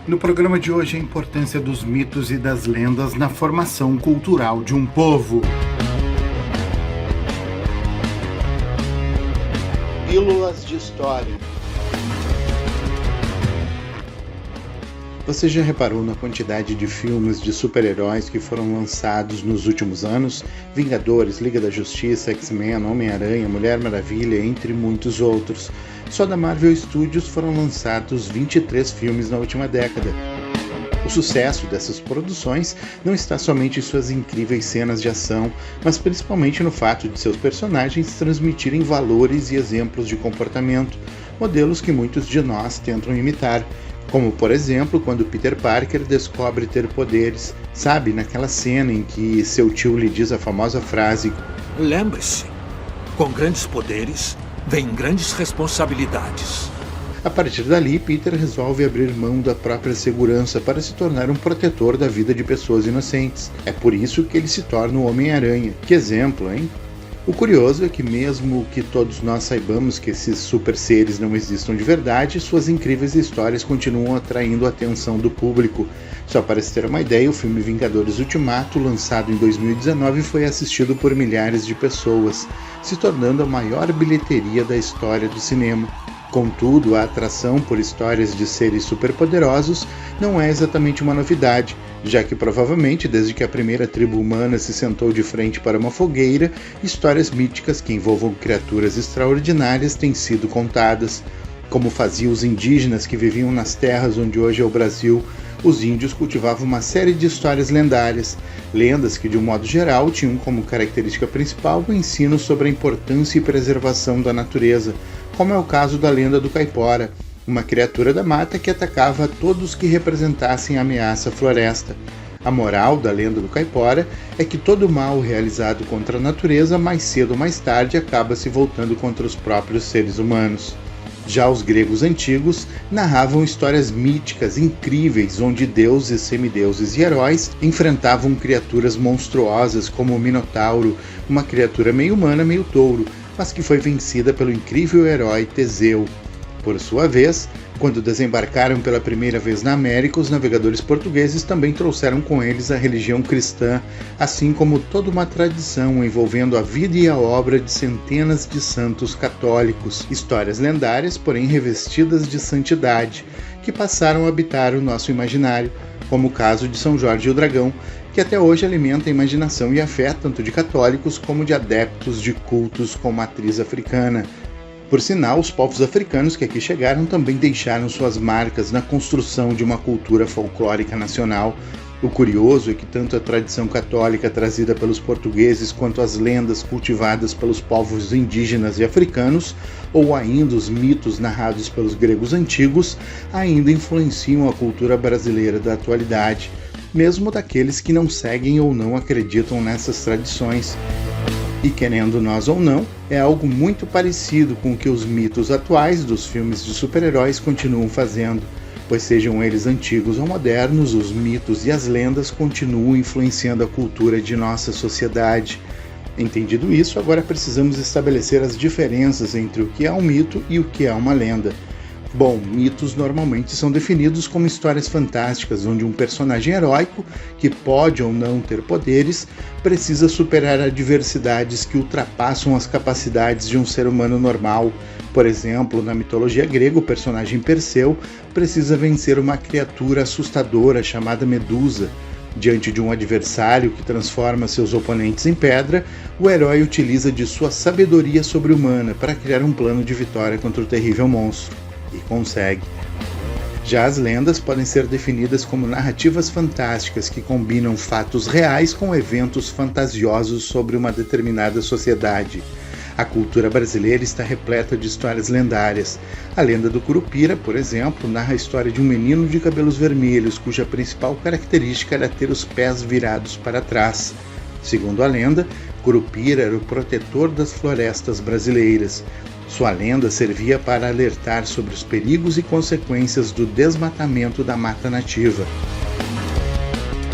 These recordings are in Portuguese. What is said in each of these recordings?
No programa de hoje, a importância dos mitos e das lendas na formação cultural de um povo. Pílulas de História. Você já reparou na quantidade de filmes de super-heróis que foram lançados nos últimos anos? Vingadores, Liga da Justiça, X-Men, Homem-Aranha, Mulher Maravilha, entre muitos outros. Só da Marvel Studios foram lançados 23 filmes na última década. O sucesso dessas produções não está somente em suas incríveis cenas de ação, mas principalmente no fato de seus personagens transmitirem valores e exemplos de comportamento, modelos que muitos de nós tentam imitar. Como, por exemplo, quando Peter Parker descobre ter poderes. Sabe, naquela cena em que seu tio lhe diz a famosa frase: "Lembre-se, com grandes poderes, vem grandes responsabilidades." A partir dali, Peter resolve abrir mão da própria segurança para se tornar um protetor da vida de pessoas inocentes. É por isso que ele se torna o Homem-Aranha. Que exemplo, hein? O curioso é que mesmo que todos nós saibamos que esses super seres não existam de verdade, suas incríveis histórias continuam atraindo a atenção do público. Só para se ter uma ideia, o filme Vingadores Ultimato, lançado em 2019, foi assistido por milhares de pessoas, se tornando a maior bilheteria da história do cinema. Contudo, a atração por histórias de seres superpoderosos não é exatamente uma novidade, já que provavelmente desde que a primeira tribo humana se sentou de frente para uma fogueira, histórias míticas que envolvam criaturas extraordinárias têm sido contadas. Como faziam os indígenas que viviam nas terras onde hoje é o Brasil, os índios cultivavam uma série de histórias lendárias, lendas que de um modo geral tinham como característica principal o ensino sobre a importância e preservação da natureza, como é o caso da lenda do Caipora, uma criatura da mata que atacava todos que representassem a ameaça à floresta. A moral da lenda do Caipora é que todo mal realizado contra a natureza, mais cedo ou mais tarde, acaba se voltando contra os próprios seres humanos. Já os gregos antigos narravam histórias míticas incríveis onde deuses, semideuses e heróis enfrentavam criaturas monstruosas como o Minotauro, uma criatura meio humana, meio touro, mas que foi vencida pelo incrível herói Teseu. Por sua vez, quando desembarcaram pela primeira vez na América, os navegadores portugueses também trouxeram com eles a religião cristã, assim como toda uma tradição envolvendo a vida e a obra de centenas de santos católicos, histórias lendárias, porém revestidas de santidade, que passaram a habitar o nosso imaginário, como o caso de São Jorge e o Dragão, que até hoje alimenta a imaginação e a fé tanto de católicos como de adeptos de cultos com matriz africana. Por sinal, os povos africanos que aqui chegaram também deixaram suas marcas na construção de uma cultura folclórica nacional. O curioso é que tanto a tradição católica trazida pelos portugueses quanto as lendas cultivadas pelos povos indígenas e africanos, ou ainda os mitos narrados pelos gregos antigos, ainda influenciam a cultura brasileira da atualidade, mesmo daqueles que não seguem ou não acreditam nessas tradições. E querendo nós ou não, é algo muito parecido com o que os mitos atuais dos filmes de super-heróis continuam fazendo, pois sejam eles antigos ou modernos, os mitos e as lendas continuam influenciando a cultura de nossa sociedade. Entendido isso, agora precisamos estabelecer as diferenças entre o que é um mito e o que é uma lenda. Bom, mitos normalmente são definidos como histórias fantásticas onde um personagem heróico, que pode ou não ter poderes, precisa superar adversidades que ultrapassam as capacidades de um ser humano normal. Por exemplo, na mitologia grega, o personagem Perseu precisa vencer uma criatura assustadora chamada Medusa. Diante de um adversário que transforma seus oponentes em pedra, o herói utiliza de sua sabedoria sobre-humana para criar um plano de vitória contra o terrível monstro. E consegue. Já as lendas podem ser definidas como narrativas fantásticas que combinam fatos reais com eventos fantasiosos sobre uma determinada sociedade. A cultura brasileira está repleta de histórias lendárias. A lenda do Curupira, por exemplo, narra a história de um menino de cabelos vermelhos cuja principal característica era ter os pés virados para trás. Segundo a lenda, Curupira era o protetor das florestas brasileiras. Sua lenda servia para alertar sobre os perigos e consequências do desmatamento da mata nativa.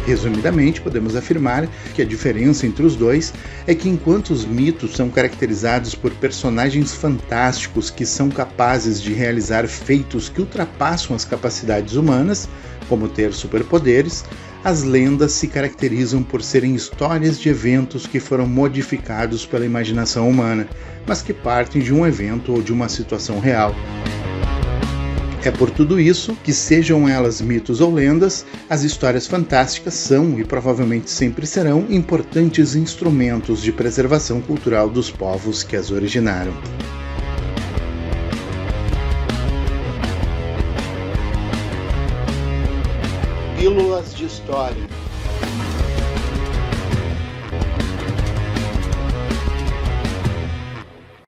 Resumidamente, podemos afirmar que a diferença entre os dois é que enquanto os mitos são caracterizados por personagens fantásticos que são capazes de realizar feitos que ultrapassam as capacidades humanas, como ter superpoderes, as lendas se caracterizam por serem histórias de eventos que foram modificados pela imaginação humana, mas que partem de um evento ou de uma situação real. É por tudo isso que, sejam elas mitos ou lendas, as histórias fantásticas são e provavelmente sempre serão importantes instrumentos de preservação cultural dos povos que as originaram. Pílulas de História.